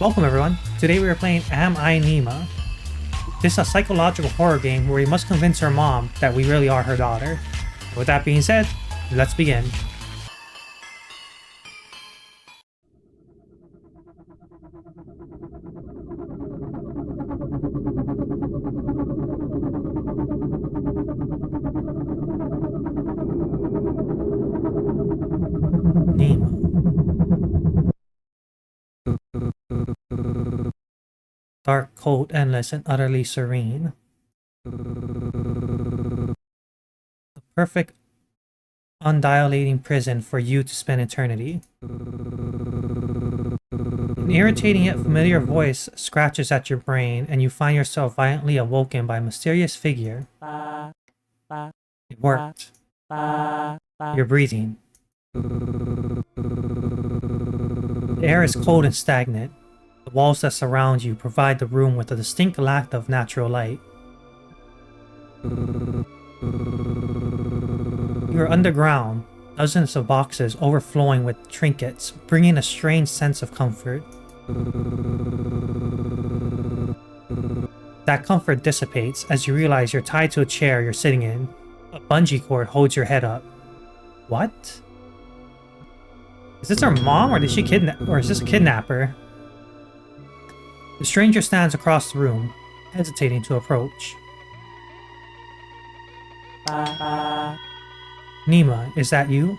Welcome everyone. Today we are playing Am I Nima? This is a psychological horror game where we must convince her mom that we really are her daughter. With that being said, let's begin. Nima. Dark, cold, endless, and utterly serene. The perfect, undilating prison for you to spend eternity. An irritating yet familiar voice scratches at your brain, and you find yourself violently awoken by a mysterious figure. It worked. You're breathing. The air is cold and stagnant. The walls that surround you provide the room with a distinct lack of natural light. You are underground, dozens of boxes overflowing with trinkets, bringing a strange sense of comfort. That comfort dissipates as you realize you're tied to a chair you're sitting in. A bungee cord holds your head up. What? Is this her mom, or did she kidnap, or is this a kidnapper? The stranger stands across the room, hesitating to approach. Nima, is that you?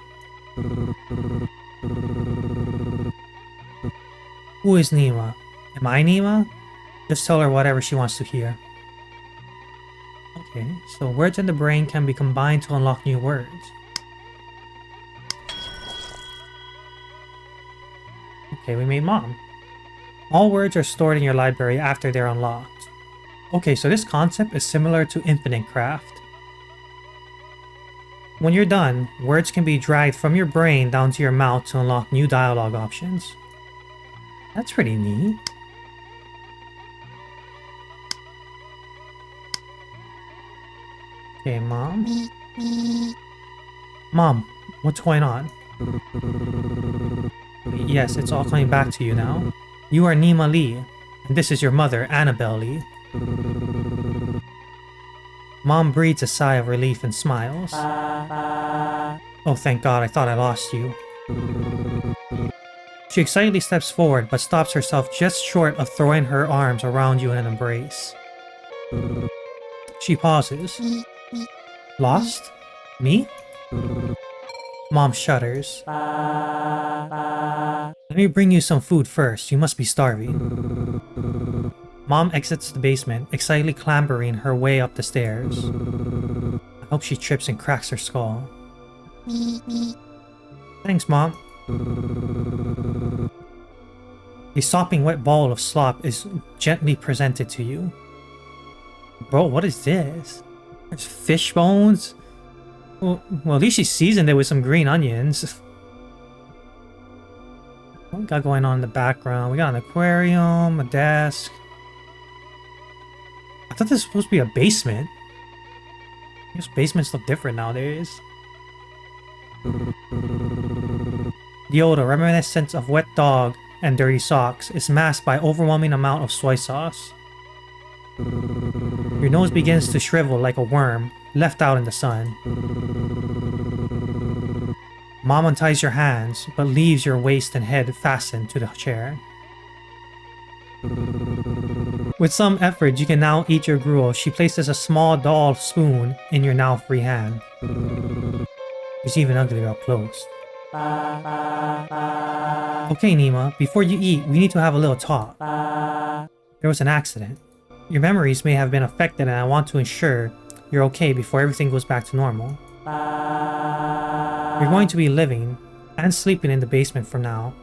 Who is Nima? Am I Nima? Just tell her whatever she wants to hear. Okay, so words in the brain can be combined to unlock new words. Okay, we made mom. All words are stored in your library after they're unlocked. Okay, so this concept is similar to Infinite Craft. When you're done, words can be dragged from your brain down to your mouth to unlock new dialogue options. That's pretty neat. Okay, Mom? Mom, what's going on? Yes, it's all coming back to you now. You are Nima Lee, and this is your mother, Annabelle Lee. Mom breathes a sigh of relief and smiles. Oh, thank God, I thought I lost you. She excitedly steps forward, but stops herself just short of throwing her arms around you in an embrace. She pauses. Lost? Me? Mom shudders. Let me bring you some food first. You must be starving. Mom exits the basement, excitedly clambering her way up the stairs. I hope she trips and cracks her skull. Thanks, Mom. A sopping wet ball of slop is gently presented to you. Bro, what is this? There's fish bones? Well, at least she seasoned it with some green onions. What we got going on in the background? We got an aquarium, a desk. I thought this was supposed to be a basement. I guess basements look different nowadays. The odor, reminiscent of wet dog and dirty socks, is masked by overwhelming amount of soy sauce. Your nose begins to shrivel like a worm left out in the sun. Mom unties your hands, but leaves your waist and head fastened to the chair. With some effort, you can now eat your gruel. She places a small doll spoon in your now free hand. It's even uglier up close. Okay, Nima, before you eat, we need to have a little talk. There was an accident. Your memories may have been affected, and I want to ensure you're okay before everything goes back to normal. You're going to be living and sleeping in the basement from now.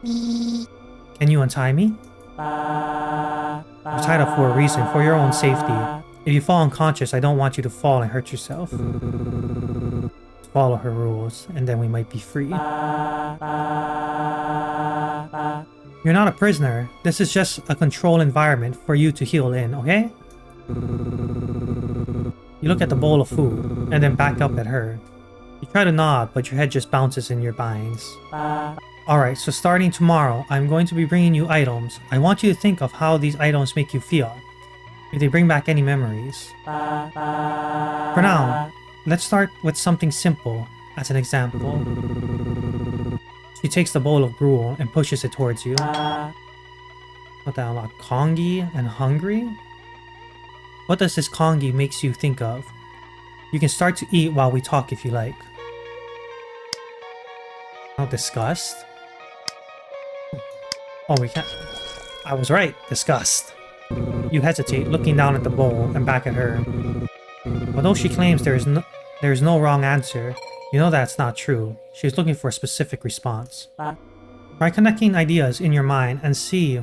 Can you untie me? You're tied up for a reason, for your own safety. If you fall unconscious, I don't want you to fall and hurt yourself. Follow her rules, and then we might be free. You're not a prisoner. This is just a controlled environment for you to heal in, okay? You look at the bowl of food, and then back up at her. You try to nod, but your head just bounces in your binds. Alright, so starting tomorrow, I'm going to be bringing you items. I want you to think of how these items make you feel. If they bring back any memories. For now, let's start with something simple as an example. She takes the bowl of gruel and pushes it towards you. What the hell? Kongi and hungry? What does this kongi makes you think of? You can start to eat while we talk if you like. Oh, disgust? Oh, we can't. I was right. Disgust. You hesitate, looking down at the bowl and back at her. Although she claims there is no wrong answer, you know that's not true. She is looking for a specific response. Try connecting ideas in your mind and see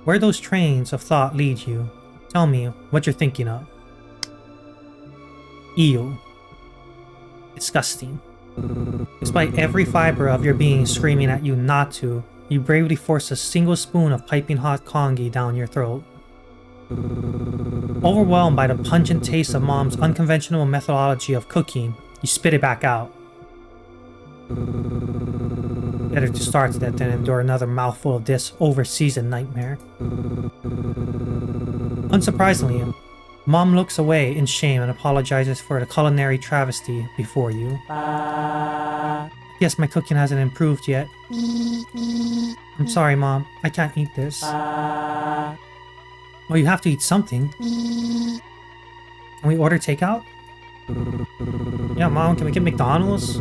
where those trains of thought lead you. Tell me what you're thinking of. Ew. Disgusting. Despite every fiber of your being screaming at you not to, you bravely force a single spoon of piping hot kongi down your throat. Overwhelmed by the pungent taste of Mom's unconventional methodology of cooking, you spit it back out. Better to start that than endure another mouthful of this over-seasoned nightmare. Unsurprisingly, Mom looks away in shame and apologizes for the culinary travesty before you. Yes, my cooking hasn't improved yet. I'm sorry, Mom. I can't eat this. Well, you have to eat something. Can we order takeout? Yeah, Mom, can we get McDonald's?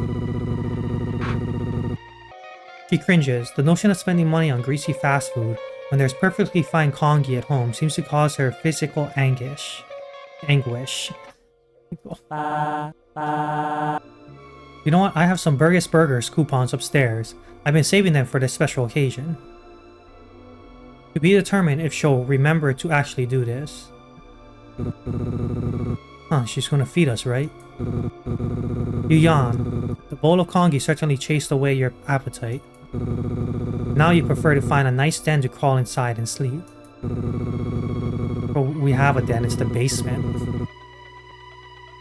She cringes. The notion of spending money on greasy fast food when there's perfectly fine kongi at home seems to cause her physical anguish. You know what? I have some Burgess Burgers coupons upstairs. I've been saving them for this special occasion. To be determined if she'll remember to actually do this. Huh, she's gonna feed us, right? You yawn. The bowl of kongi certainly chased away your appetite. Now you prefer to find a nice den to crawl inside and sleep. Well, we have a den, it's the basement.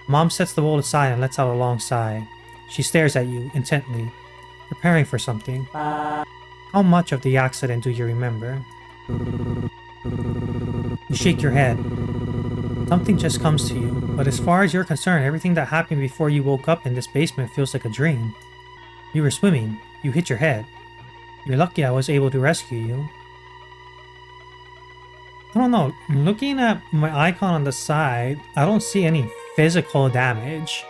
Mom sets the bowl aside and lets out a long sigh. She stares at you intently, preparing for something. How much of the accident do you remember? You shake your head. Something just comes to you, but as far as you're concerned, everything that happened before you woke up in this basement feels like a dream. You were swimming. You hit your head. You're lucky I was able to rescue you. I don't know. Looking at my icon on the side, I don't see any physical damage.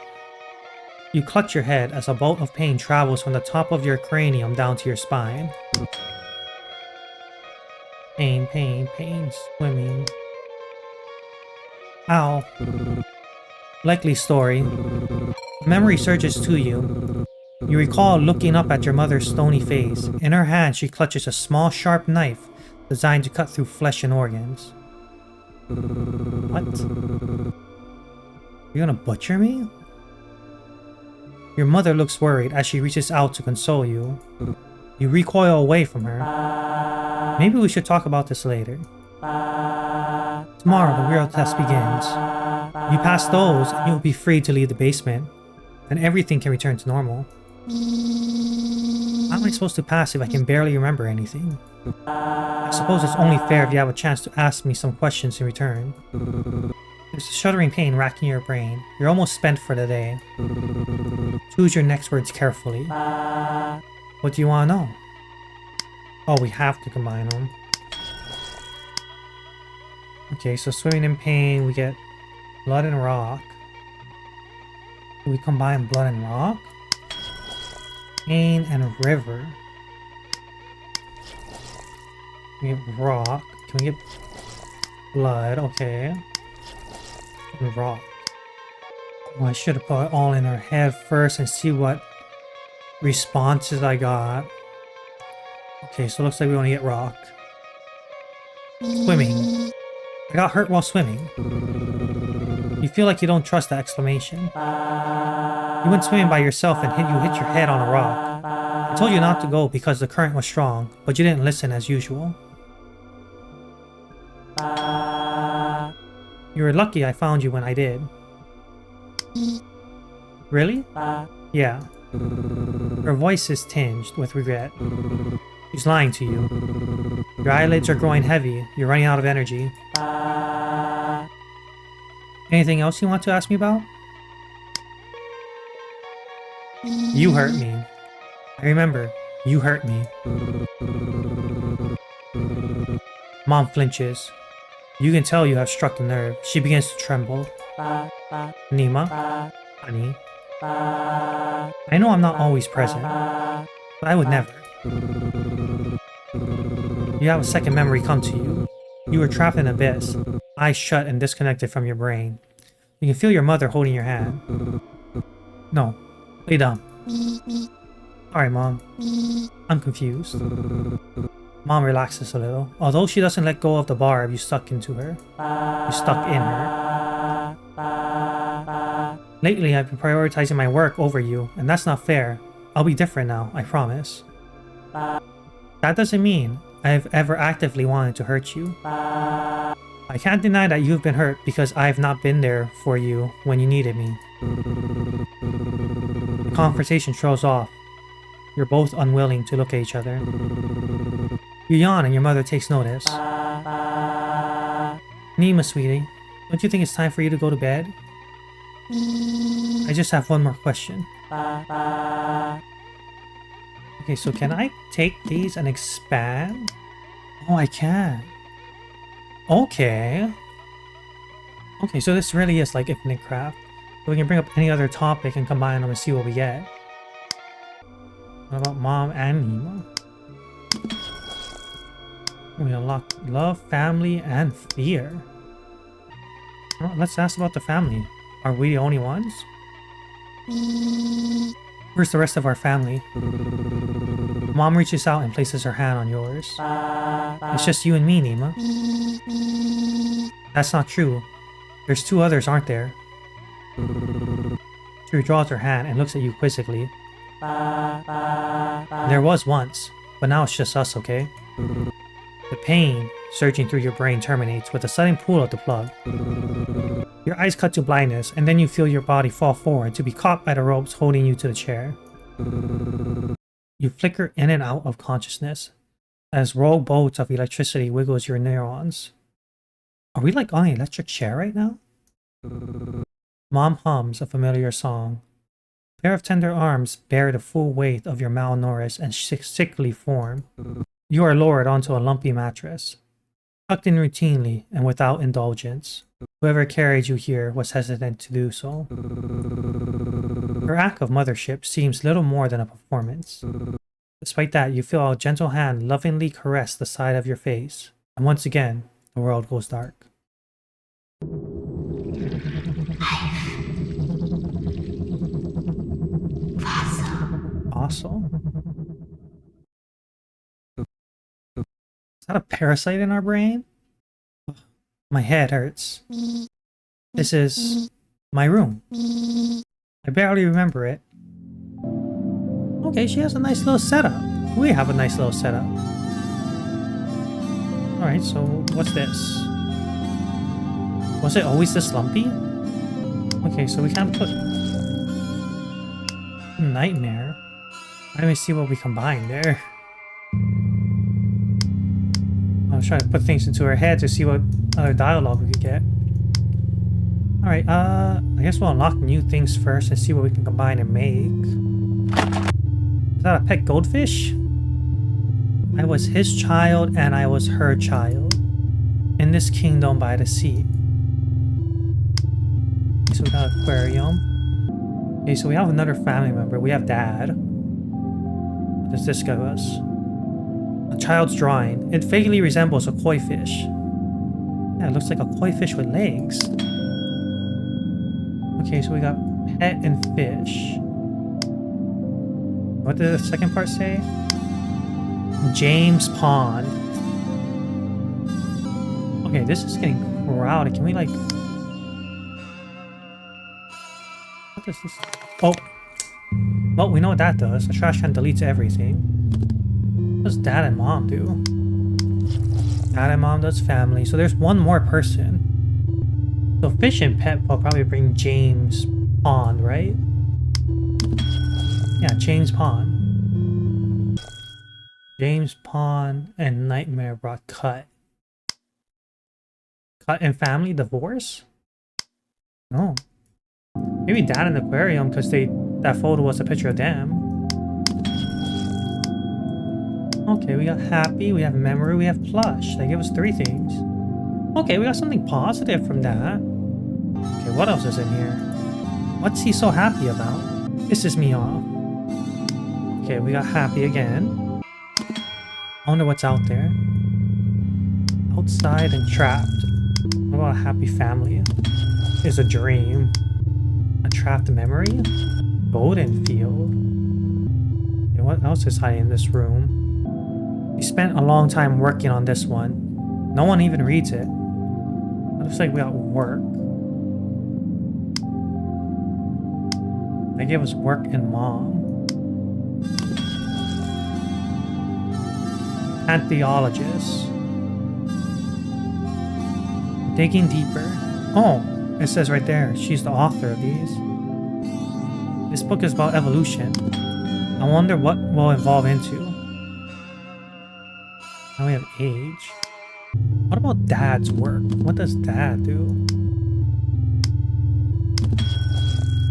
You clutch your head as a bolt of pain travels from the top of your cranium down to your spine. Pain, pain, pain, swimming. Ow. Likely story. A memory surges to you. You recall looking up at your mother's stony face. In her hand, she clutches a small, sharp knife designed to cut through flesh and organs. What? You're gonna butcher me? Your mother looks worried as she reaches out to console you. You recoil away from her. Maybe we should talk about this later. Tomorrow, the real test begins. You pass those, and you'll be free to leave the basement, and everything can return to normal. How am I supposed to pass if I can barely remember anything? I suppose it's only fair if you have a chance to ask me some questions in return. There's a shuddering pain racking your brain. You're almost spent for the day. Choose your next words carefully. What do you want to know? Oh, we have to combine them. Okay, so swimming in pain, we get blood and rock. Do we combine blood and rock? Pain and river. We get rock. Can we get blood? Okay. And rock. Oh, I should have put it all in her head first and see what responses I got. Okay, so it looks like we only get rock. Swimming. I got hurt while swimming. You feel like you don't trust the exclamation. You went swimming by yourself and you hit your head on a rock. I told you not to go because the current was strong, but you didn't listen as usual. You were lucky I found you when I did. Really? Yeah. Her voice is tinged with regret. She's lying to you. Your eyelids are growing heavy. You're running out of energy. Anything else you want to ask me about? You hurt me. I remember. You hurt me. Mom flinches. You can tell you have struck a nerve. She begins to tremble. Nima, honey. I know I'm not always present, but I would never. You have a second memory come to you. You were trapped in an abyss, eyes shut and disconnected from your brain. You can feel your mother holding your hand. No, lay down. Alright, Mom. I'm confused. Mom relaxes a little. Although she doesn't let go of the barb you stuck into her. You stuck in her. Lately, I've been prioritizing my work over you, and that's not fair. I'll be different now, I promise. That doesn't mean I've ever actively wanted to hurt you. I can't deny that you've been hurt because I've not been there for you when you needed me. The conversation throws off. You're both unwilling to look at each other. You yawn and your mother takes notice. Nima, sweetie, don't you think it's time for you to go to bed? I just have one more question. Okay, so can I take these and expand? Oh, I can. Okay. Okay, so this really is like Infinite Craft. So we can bring up any other topic and combine them and see what we get. What about Mom and Nima? We unlock love, family, and fear. Well, let's ask about the family. Are we the only ones? Where's the rest of our family? Mom reaches out and places her hand on yours. It's just you and me, Nima. That's not true. There's two others, aren't there? She withdraws her hand and looks at you quizzically. There was once, but now it's just us, okay? The pain surging through your brain terminates with a sudden pull of the plug. Your eyes cut to blindness, and then you feel your body fall forward to be caught by the ropes holding you to the chair. You flicker in and out of consciousness as rogue bolts of electricity wiggles your neurons. Are we like on an electric chair right now? Mom hums a familiar song. A pair of tender arms bear the full weight of your malnourished and sickly form. You are lowered onto a lumpy mattress, tucked in routinely and without indulgence. Whoever carried you here was hesitant to do so. Her act of mothership seems little more than a performance. Despite that, you feel a gentle hand lovingly caress the side of your face, and once again, the world goes dark. Awesome. Is that a parasite in our brain? My head hurts. This is my room. I barely remember it. Okay, she has a nice little setup. We have a nice little setup. Alright, so what's this? Was it always this lumpy? Okay, so we can't put... Nightmare. Let me see what we combine there. I was trying to put things into her head to see what other dialogue we could get. Alright, I guess we'll unlock new things first and see what we can combine and make. Is that a pet goldfish? I was his child and I was her child. In this kingdom by the sea. So we got an aquarium. Okay, so we have another family member. We have Dad. What does this give us? A child's drawing. It vaguely resembles a koi fish. Yeah, it looks like a koi fish with legs. Okay, so we got pet and fish. What did the second part say? James Pond. Okay, this is getting crowded. Can we like... What is this? Oh! Well, we know what that does. The trash can deletes everything. What does Dad and Mom do? Dad and Mom does family. So there's one more person. So fish and pet will probably bring James Pond, right? Yeah, James Pond. James Pond and Nightmare brought Cut. Cut and family divorce? No. Maybe Dad in the aquarium because that photo was a picture of them. Okay, we got happy, we have memory, we have plush. They gave us 3 things. Okay, we got something positive from that. Okay, what else is in here? What's he so happy about? Pisses me off. Okay, we got happy again. I wonder what's out there. Outside and trapped. What about a happy family? Is a dream. A trapped memory? Golden field. Okay, what else is hiding in this room? We spent a long time working on this one. No one even reads it. It looks like we got work. They gave us work and mom. Antheologist. Digging deeper. Oh, it says right there, she's the author of these. This book is about evolution. I wonder what we'll evolve into. Now we have age. What about Dad's work? What does Dad do?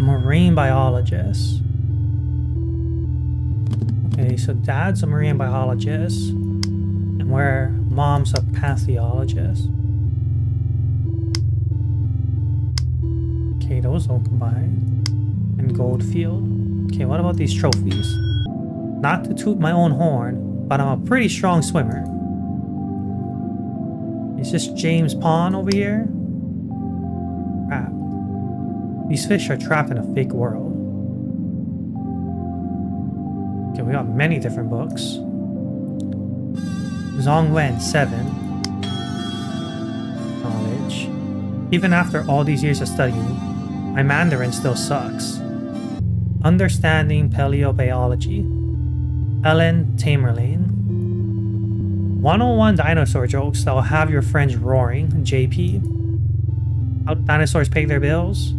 Marine biologist. Okay, so Dad's a marine biologist, and where Mom's a pathologist. Okay, those don't combine. And Goldfield. Okay, what about these trophies? Not to toot my own horn, but I'm a pretty strong swimmer. Is this James Pond over here? Crap. These fish are trapped in a fake world. Okay, we got many different books. Zhongwen 7. Knowledge. Even after all these years of studying, my Mandarin still sucks. Understanding Paleobiology. Helen Tamerlane. 101 dinosaur jokes that will have your friends roaring. JP. How do dinosaurs pay their bills?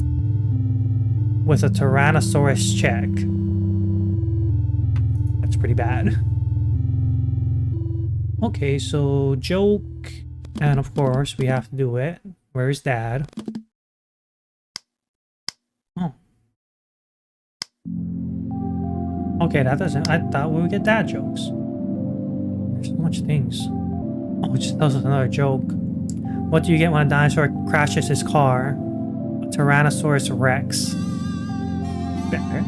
With a Tyrannosaurus check. That's pretty bad. Okay, so joke. And of course, we have to do it. Where's Dad? Oh. Okay, that doesn't... I thought we would get dad jokes. There's so much things. Oh, it just tells us another joke. What do you get when a dinosaur crashes his car? A Tyrannosaurus Rex. Better.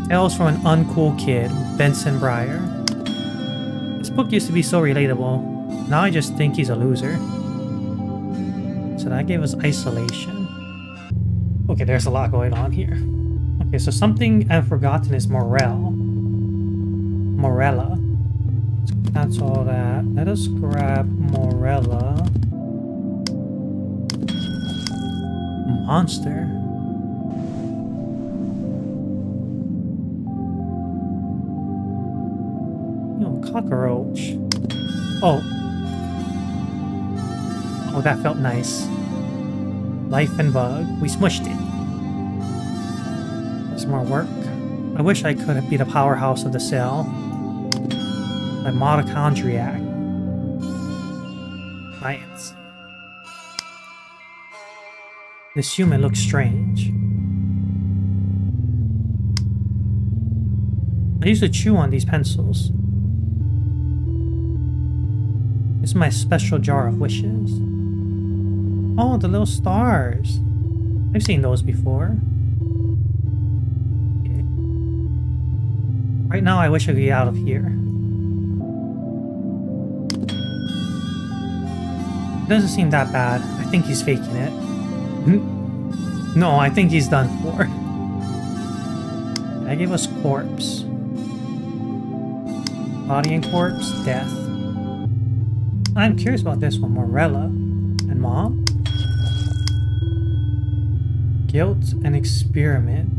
Tales from an uncool kid, Benson Breyer. This book used to be so relatable. Now I just think he's a loser. So that gave us isolation. Okay, there's a lot going on here. Okay, so something I've forgotten is Morel. Morella. That's all that. Let us grab Morella. Monster. Yo, cockroach. Oh. Oh, that felt nice. Life and bug. We smushed it. There's more work. I wish I could be the powerhouse of the cell. My mitochondriac. Science. This human looks strange. I used to chew on these pencils. This is my special jar of wishes. Oh, the little stars. I've seen those before. Okay. Right now, I wish I could get out of here. It doesn't seem that bad. I think he's faking it. No, I think he's done for. I gave us corpse. Body and corpse, death. I'm curious about this one. Morella and Mom. Guilt and experiment.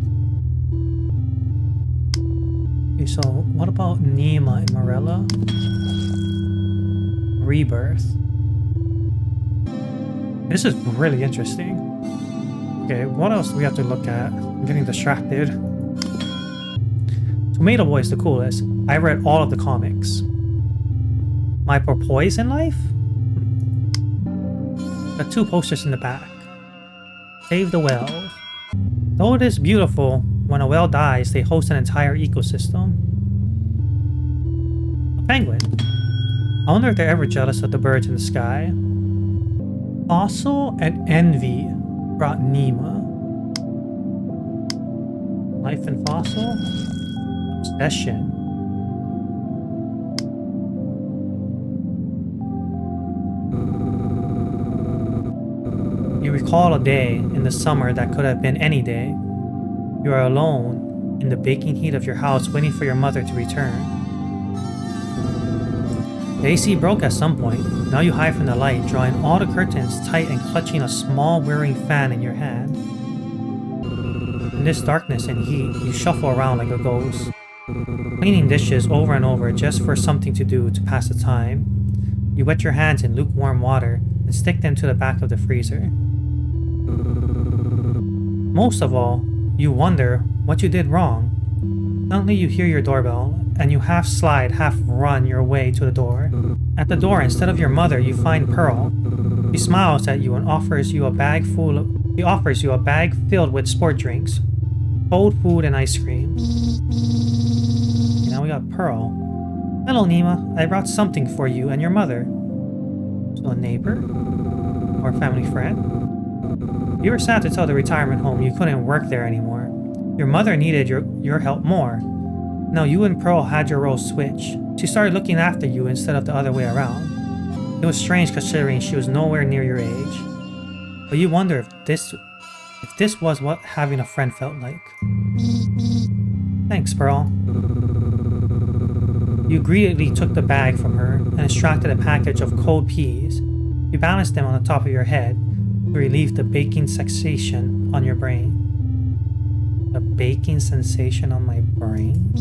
Okay, so what about Nima and Morella? Rebirth. This is really interesting. Okay, what else do we have to look at? I'm getting distracted. Tomato Boy is the coolest. I read all of the comics. My purpose in life? Got 2 posters in the back. Save the whale. Though it is beautiful, when a whale dies, they host an entire ecosystem. A penguin. I wonder if they're ever jealous of the birds in the sky. Fossil and envy brought Nima. Life and fossil? Obsession. You recall a day in the summer that could have been any day. You are alone in the baking heat of your house waiting for your mother to return. The AC broke at some point. Now you hide from the light, drawing all the curtains tight and clutching a small whirring fan in your hand. In this darkness and heat, you shuffle around like a ghost, cleaning dishes over and over just for something to do to pass the time. You wet your hands in lukewarm water and stick them to the back of the freezer. Most of all, you wonder what you did wrong. Suddenly you hear your doorbell, and you half slide, half run your way to the door. At the door, instead of your mother, you find Pearl. She smiles at you and offers you a bag filled with sport drinks, cold food, and ice cream. Now we got Pearl. Hello, Nima. I brought something for you and your mother. So a neighbor? Or a family friend? You were sad to tell the retirement home you couldn't work there anymore. Your mother needed your help more. Now you and Pearl had your roles switched. She started looking after you instead of the other way around. It was strange considering she was nowhere near your age. But you wonder if this was what having a friend felt like. Thanks, Pearl. You greedily took the bag from her and extracted a package of cold peas. You balanced them on the top of your head to relieve the baking sensation on your brain. The baking sensation on my brain?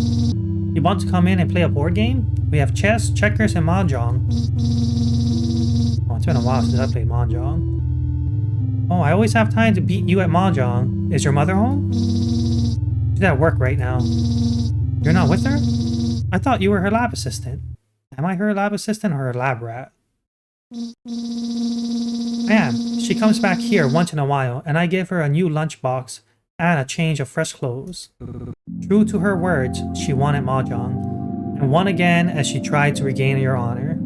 You want to come in and play a board game? We have chess, checkers, and mahjong. Oh, it's been a while since I played mahjong. Oh, I always have time to beat you at mahjong. Is your mother home? She's at work right now. You're not with her? I thought you were her lab assistant. Am I her lab assistant or her lab rat? I am. She comes back here once in a while, and I give her a new lunchbox and a change of fresh clothes. True to her words, she won at mahjong, and won again as she tried to regain your honor.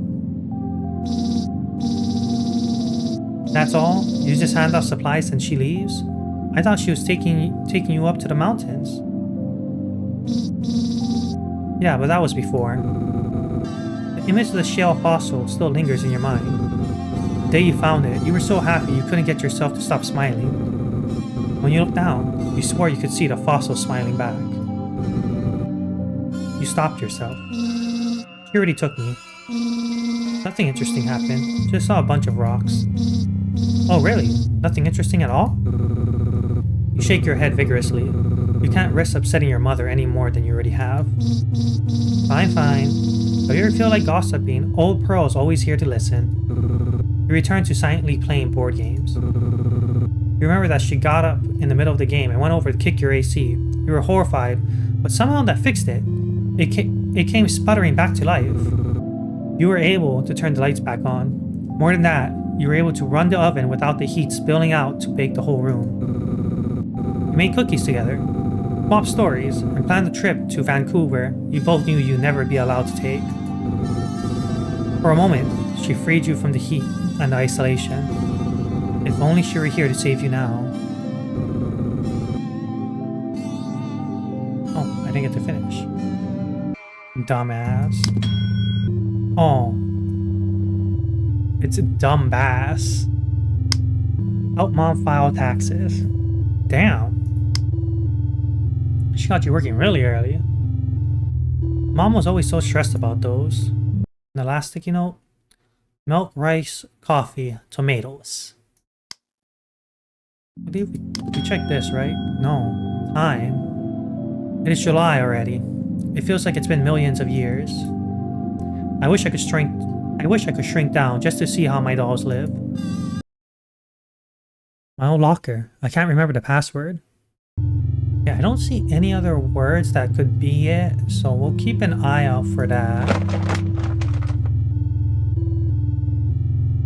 That's all? You just hand out supplies and she leaves? I thought she was taking you up to the mountains. Yeah, but that was before. The image of the shell fossil still lingers in your mind. The day you found it, you were so happy you couldn't get yourself to stop smiling. When you looked down, you swore you could see the fossil smiling back. You stopped yourself. Security took me. Nothing interesting happened. Just saw a bunch of rocks. Oh, really? Nothing interesting at all? You shake your head vigorously. You can't risk upsetting your mother any more than you already have. Fine, fine. If you ever feel like gossiping, old Pearl's always here to listen. You return to silently playing board games. You remember that she got up in the middle of the game and went over to kick your AC. You were horrified, but somehow that fixed it. It came sputtering back to life. You were able to turn the lights back on. More than that, you were able to run the oven without the heat spilling out to bake the whole room. You made cookies together, swapped stories, and planned a trip to Vancouver you both knew you'd never be allowed to take. For a moment, she freed you from the heat and the isolation. If only she were here to save you now. Oh, I didn't get to finish. Dumbass. Oh. It's a dumb bass. Help mom file taxes. Damn. She got you working really early. Mom was always so stressed about those. And the last sticky note. Milk, rice, coffee, tomatoes. I believe we checked this, right? No. Time. It is July already. It feels like it's been millions of years. I wish I could shrink down just to see how my dolls live. My old locker. I can't remember the password. Yeah, Yeah, I don't see any other words that could be it, so we'll keep an eye out for that.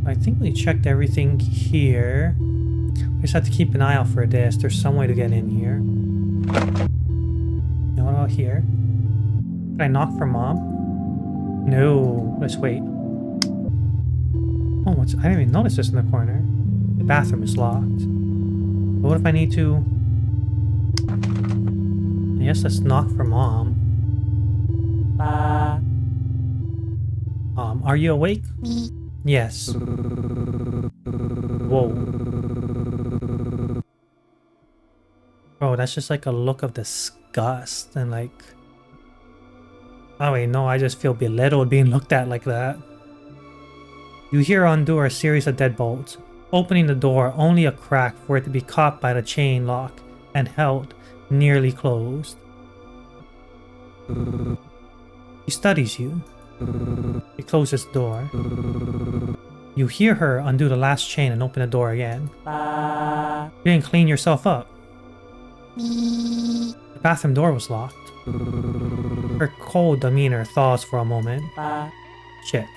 I think we checked everything here. We just have to keep an eye out for this. There's some way to get in here. Now what about here? Can I knock for mom? No. Let's wait. Oh, I didn't even notice this in the corner. The bathroom is locked. But what if I need to... I guess let's knock for mom. Are you awake? Yes. Whoa. Bro, that's just like a look of disgust and like... Oh wait, no, I just feel belittled being looked at like that. You hear undo a series of deadbolts, opening the door only a crack for it to be caught by the chain lock and held nearly closed. He studies you. He closes the door. You hear her undo the last chain and open the door again. You didn't clean yourself up. The bathroom door was locked. Her cold demeanor thaws for a moment. Shit.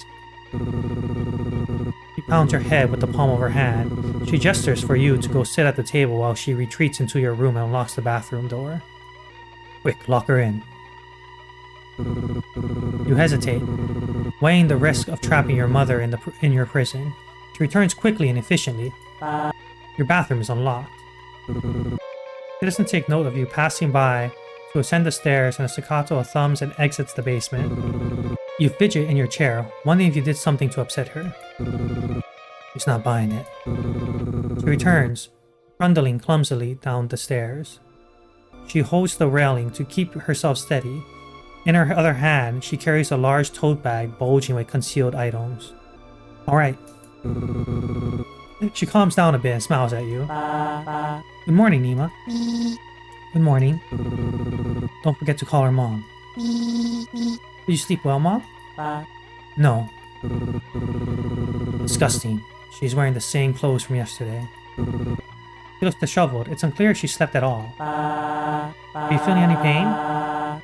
She pounds her head with the palm of her hand. She gestures for you to go sit at the table while she retreats into your room and unlocks the bathroom door. Quick, lock her in. You hesitate, weighing the risk of trapping your mother in your prison. She returns quickly and efficiently. Your bathroom is unlocked. She doesn't take note of you passing by to ascend the stairs in a staccato of thumbs and exits the basement. You fidget in your chair, wondering if you did something to upset her. She's not buying it. She returns, trundling clumsily down the stairs. She holds the railing to keep herself steady. In her other hand, she carries a large tote bag bulging with concealed items. Alright. She calms down a bit and smiles at you. Good morning, Nima. Good morning. Don't forget to call her mom. Did you sleep well, Mom? No. Disgusting. She's wearing the same clothes from yesterday. She looks disheveled. It's unclear if she slept at all. Are you feeling any pain?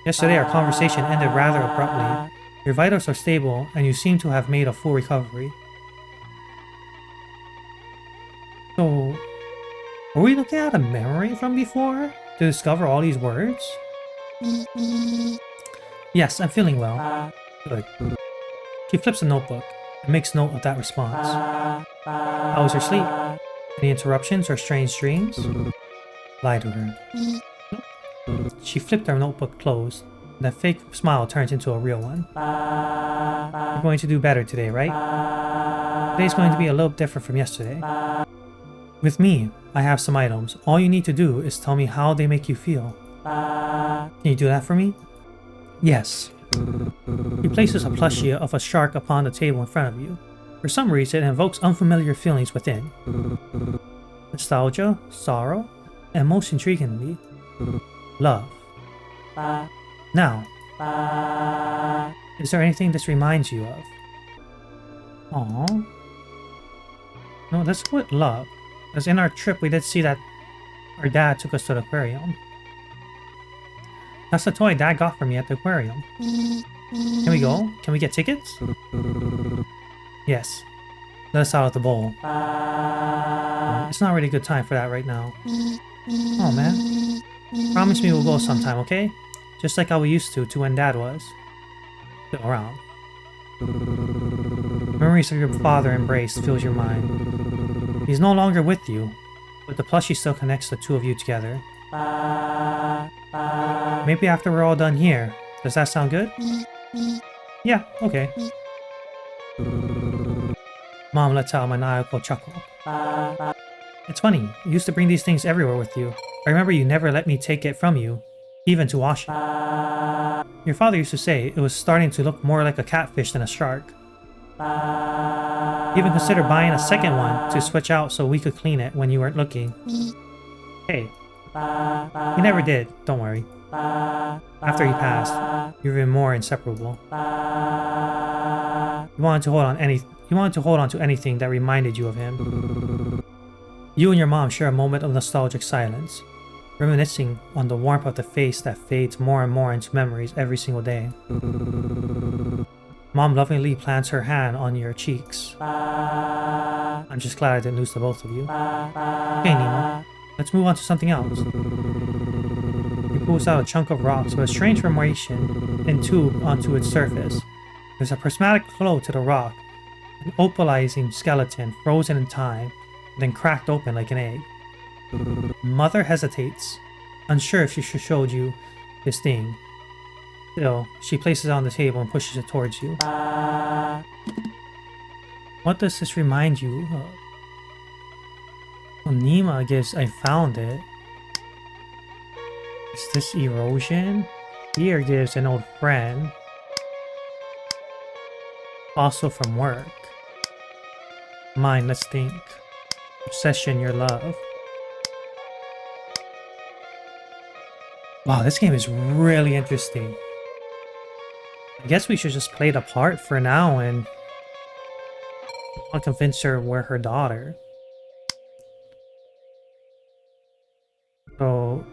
Yesterday our conversation ended rather abruptly. Your vitals are stable and you seem to have made a full recovery. So, were we looking at a memory from before to discover all these words? Yes, I'm feeling well. Good. She flips a notebook and makes note of that response. How was your sleep? Any interruptions or strange dreams? Lie to her. She flipped her notebook closed, and that fake smile turns into a real one. You're going to do better today, right? Today's going to be a little different from yesterday. With me, I have some items. All you need to do is tell me how they make you feel. Can you do that for me? Yes. He places a plushie of a shark upon the table in front of you. For some reason, it invokes unfamiliar feelings within. Nostalgia, sorrow, and most intriguingly, love. Now, is there anything this reminds you of? Aww. No, let's put love. Because in our trip, we did see that our dad took us to the aquarium. That's the toy Dad got for me at the aquarium. Can we go? Can we get tickets? Yes. Let us out of the bowl. It's not really a good time for that right now. Oh, man. Promise me we'll go sometime, okay? Just like how we used to when Dad was. Still around. Memories of your father embrace fills your mind. He's no longer with you, but the plushie still connects the two of you together. Maybe after we're all done here. Does that sound good? Yeah, okay. Mom lets out a maniacal chuckle. It's funny, you used to bring these things everywhere with you. I remember you never let me take it from you, even to wash it. Your father used to say it was starting to look more like a catfish than a shark. You even considered buying a second one to switch out so we could clean it when you weren't looking. Hey, you never did, don't worry. After he passed, you were even more inseparable. You wanted to hold on to anything that reminded you of him. You and your mom share a moment of nostalgic silence. reminiscing on the warmth of the face that fades more and more into memories every single day. Mom lovingly plants her hand on your cheeks. I'm just glad I didn't lose the both of you. Okay, Nima, let's move on to something else. He pulls out a chunk of rocks with a strange formation and tube onto its surface. There's a prismatic glow to the rock, an opalizing skeleton frozen in time, then cracked open like an egg. Mother hesitates, unsure if she should show you this thing. Still, she places it on the table and pushes it towards you. What does this remind you of? Well, Nima gives I found it. Is this erosion? Here gives an old friend. Also from work. Mine, let's think. Obsession, your love. Wow, this game is really interesting. I guess we should just play the part for now and I'll convince her we're her daughter. So,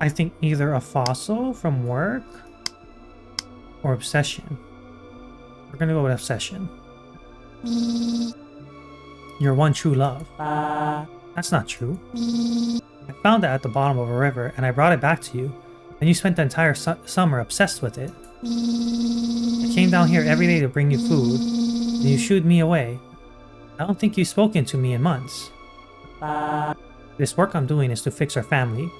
I think either a fossil from work or obsession. We're gonna go with obsession. Your one true love. That's not true. I found it at the bottom of a river and I brought it back to you. And you spent the entire summer obsessed with it. I came down here every day to bring you food, and you shooed me away. I don't think you've spoken to me in months. This work I'm doing is to fix our family.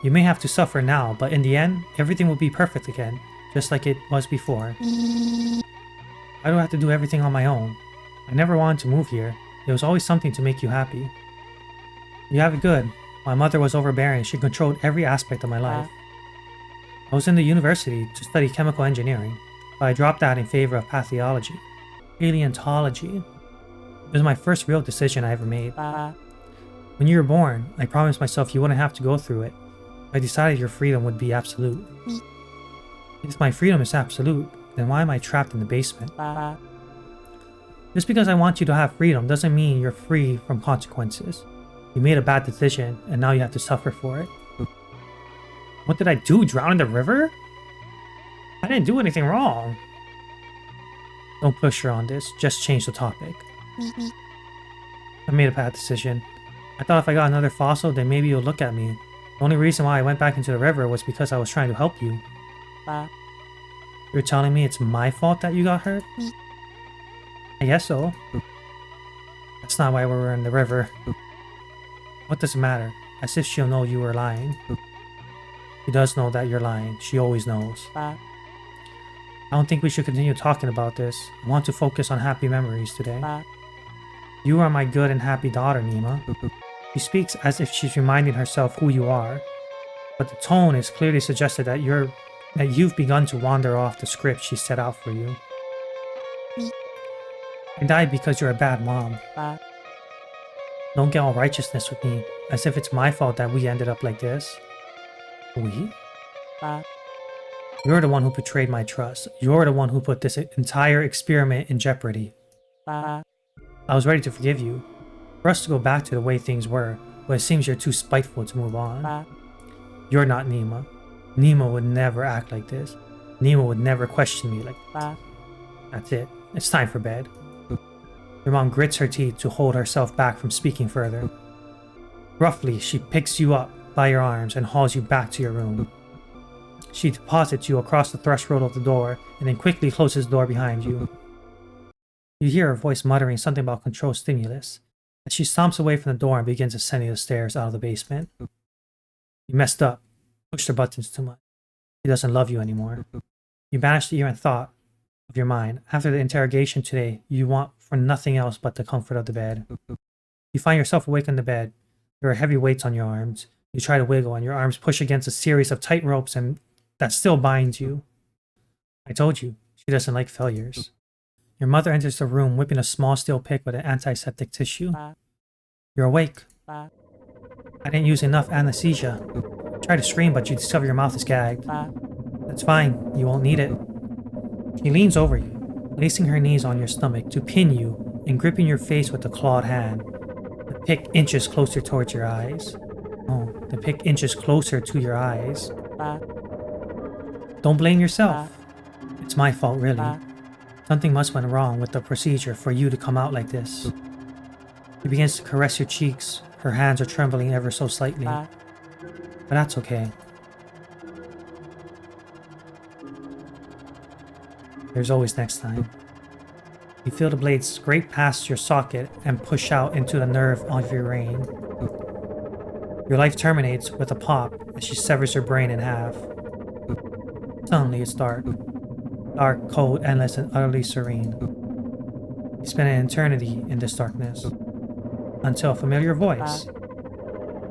You may have to suffer now, but in the end, everything will be perfect again, just like it was before. I don't have to do everything on my own. I never wanted to move here. There was always something to make you happy. You have it good. My mother was overbearing. She controlled every aspect of my life. I was in the university to study chemical engineering, but I dropped that in favor of pathology. Paleontology. It was my first real decision I ever made. When you were born, I promised myself you wouldn't have to go through it. I decided your freedom would be absolute. If my freedom is absolute, then why am I trapped in the basement? Just because I want you to have freedom doesn't mean you're free from consequences. You made a bad decision, and now you have to suffer for it. What did I do? Drown in the river? I didn't do anything wrong. Don't push her on this. Just change the topic. I made a bad decision. I thought if I got another fossil, then maybe you'll look at me. The only reason why I went back into the river was because I was trying to help you. You're telling me it's my fault that you got hurt? I guess so. That's not why we were in the river. What does it matter? As if she'll know you were lying. She does know that you're lying. She always knows. I don't think we should continue talking about this. I want to focus on happy memories today. You are my good and happy daughter, Nima. She speaks as if she's reminding herself who you are. But the tone is clearly suggested that you've begun to wander off the script she set out for you. I died because you're a bad mom. Don't get all righteousness with me, as if it's my fault that we ended up like this. We? You're the one who betrayed my trust. You're the one who put this entire experiment in jeopardy. I was ready to forgive you, for us to go back to the way things were, but it seems you're too spiteful to move on. You're not Nima. Nima would never act like this. Nima would never question me like that. That's it. It's time for bed. Your mom grits her teeth to hold herself back from speaking further. Roughly, she picks you up by your arms and hauls you back to your room. She deposits you across the threshold of the door and then quickly closes the door behind you. You hear her voice muttering something about controlled stimulus as she stomps away from the door and begins ascending the stairs out of the basement. You messed up. Pushed her buttons too much. She doesn't love you anymore. You banish the even thought of your mind. After the interrogation today, you want for nothing else but the comfort of the bed. You find yourself awake in the bed. There are heavy weights on your arms. You try to wiggle and your arms push against a series of tight ropes and that still binds you. I told you, she doesn't like failures. Your mother enters the room whipping a small steel pick with an antiseptic tissue. You're awake. I didn't use enough anesthesia. Try to scream, but you discover your mouth is gagged. That's fine. You won't need it. She leans over you, placing her knees on your stomach to pin you and gripping your face with a clawed hand. The pick inches closer towards your eyes. Oh, they pick inches closer to your eyes. Don't blame yourself. It's my fault, really. Something must went wrong with the procedure for you to come out like this. She begins to caress your cheeks. Her hands are trembling ever so slightly. But that's okay. There's always next time. You feel the blades scrape past your socket and push out into the nerve of your brain. Your life terminates with a pop as she severs your brain in half. Suddenly it's dark. Dark, cold, endless, and utterly serene. You spend an eternity in this darkness. Until a familiar voice.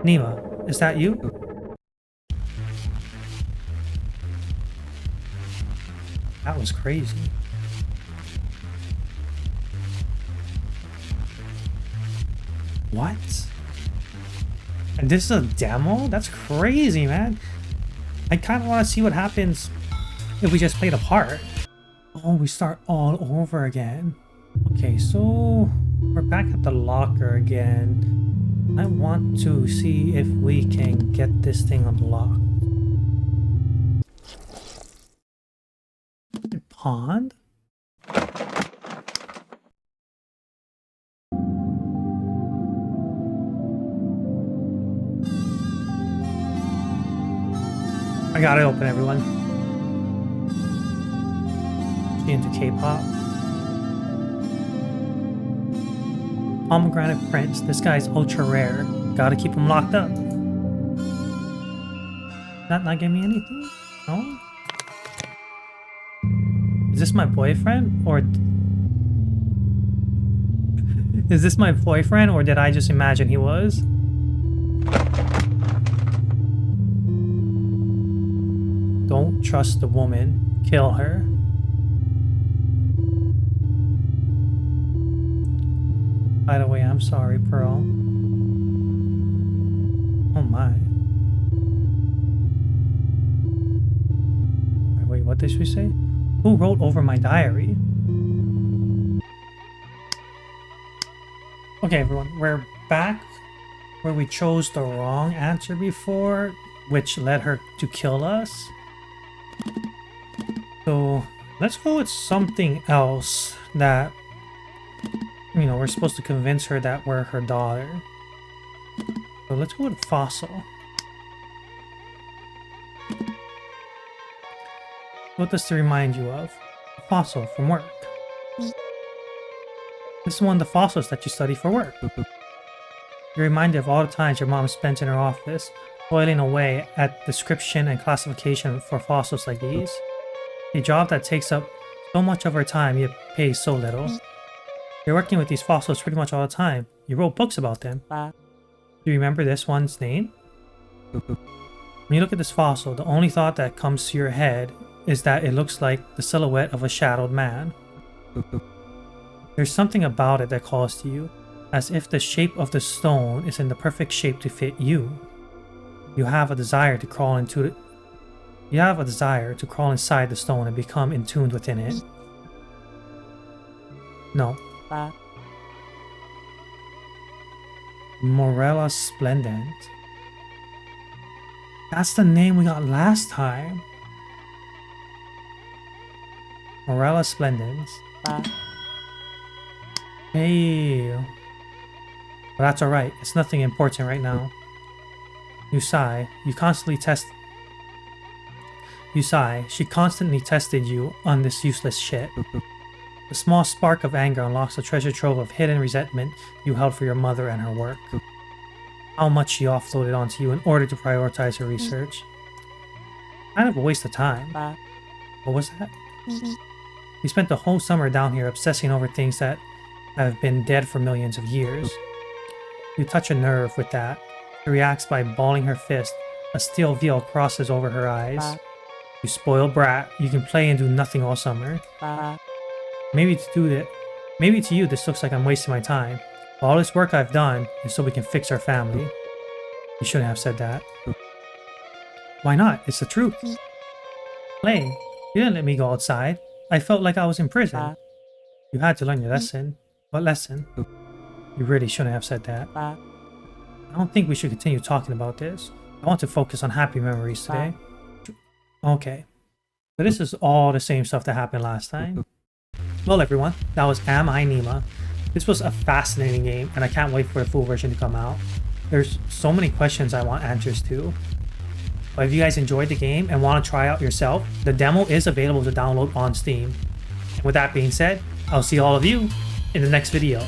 Nima, is that you? That was crazy. What? And this is a demo? That's crazy, man. I kind of want to see what happens if we just play the part. Oh, we start all over again. Okay, so we're back at the locker again. I want to see if we can get this thing unlocked. Pond? I got it open, everyone. She into K-pop. Pomegranate Prince. This guy's ultra rare. Gotta keep him locked up. That not give me anything? No? Is this my boyfriend? Or... Is this my boyfriend, or did I just imagine he was? Don't trust the woman. Kill her. By the way, I'm sorry, Pearl. Oh my. Wait, what did she say? Who wrote over my diary? Okay, everyone, we're back where we chose the wrong answer before, which led her to kill us. So let's go with something else that, you know, we're supposed to convince her that we're her daughter. So let's go with fossil. What does this remind you of? A fossil from work. This is one of the fossils that you study for work. You're reminded of all the times your mom spent in her office, toiling away at description and classification for fossils like these. A job that takes up so much of her time yet pays so little. You're working with these fossils pretty much all the time. You wrote books about them. Do you remember this one's name? When you look at this fossil, the only thought that comes to your head is that it looks like the silhouette of a shadowed man. There's something about it that calls to you, as if the shape of the stone is in the perfect shape to fit you. You have a desire to crawl into it. You have a desire to crawl inside the stone and become entombed within it. No. Morella Splendent. That's the name we got last time. Morella Splendens. Hey. But that's alright. It's nothing important right now. You sigh. You sigh. She constantly tested you on this useless shit. The small spark of anger unlocks a treasure trove of hidden resentment you held for your mother and her work. How much she offloaded onto you in order to prioritize her research. Kind of a waste of time. What was that? You spent the whole summer down here obsessing over things that have been dead for millions of years. You touch a nerve with that. She reacts by balling her fist. A steel veil crosses over her eyes. You spoiled brat. You can play and do nothing all summer. Maybe to you this looks like I'm wasting my time. All this work I've done is so we can fix our family. You shouldn't have said that. Why not? It's the truth. Play. You didn't let me go outside. I felt like I was in prison. You had to learn your lesson. What lesson? You really shouldn't have said that. I don't think we should continue talking about this. I want to focus on happy memories today. Okay. So this is all the same stuff that happened last time. Well, everyone, that was Am I Nima. This was a fascinating game, and I can't wait for the full version to come out. There's so many questions I want answers to. But if you guys enjoyed the game and want to try out yourself, the demo is available to download on Steam. And with that being said, I'll see all of you in the next video.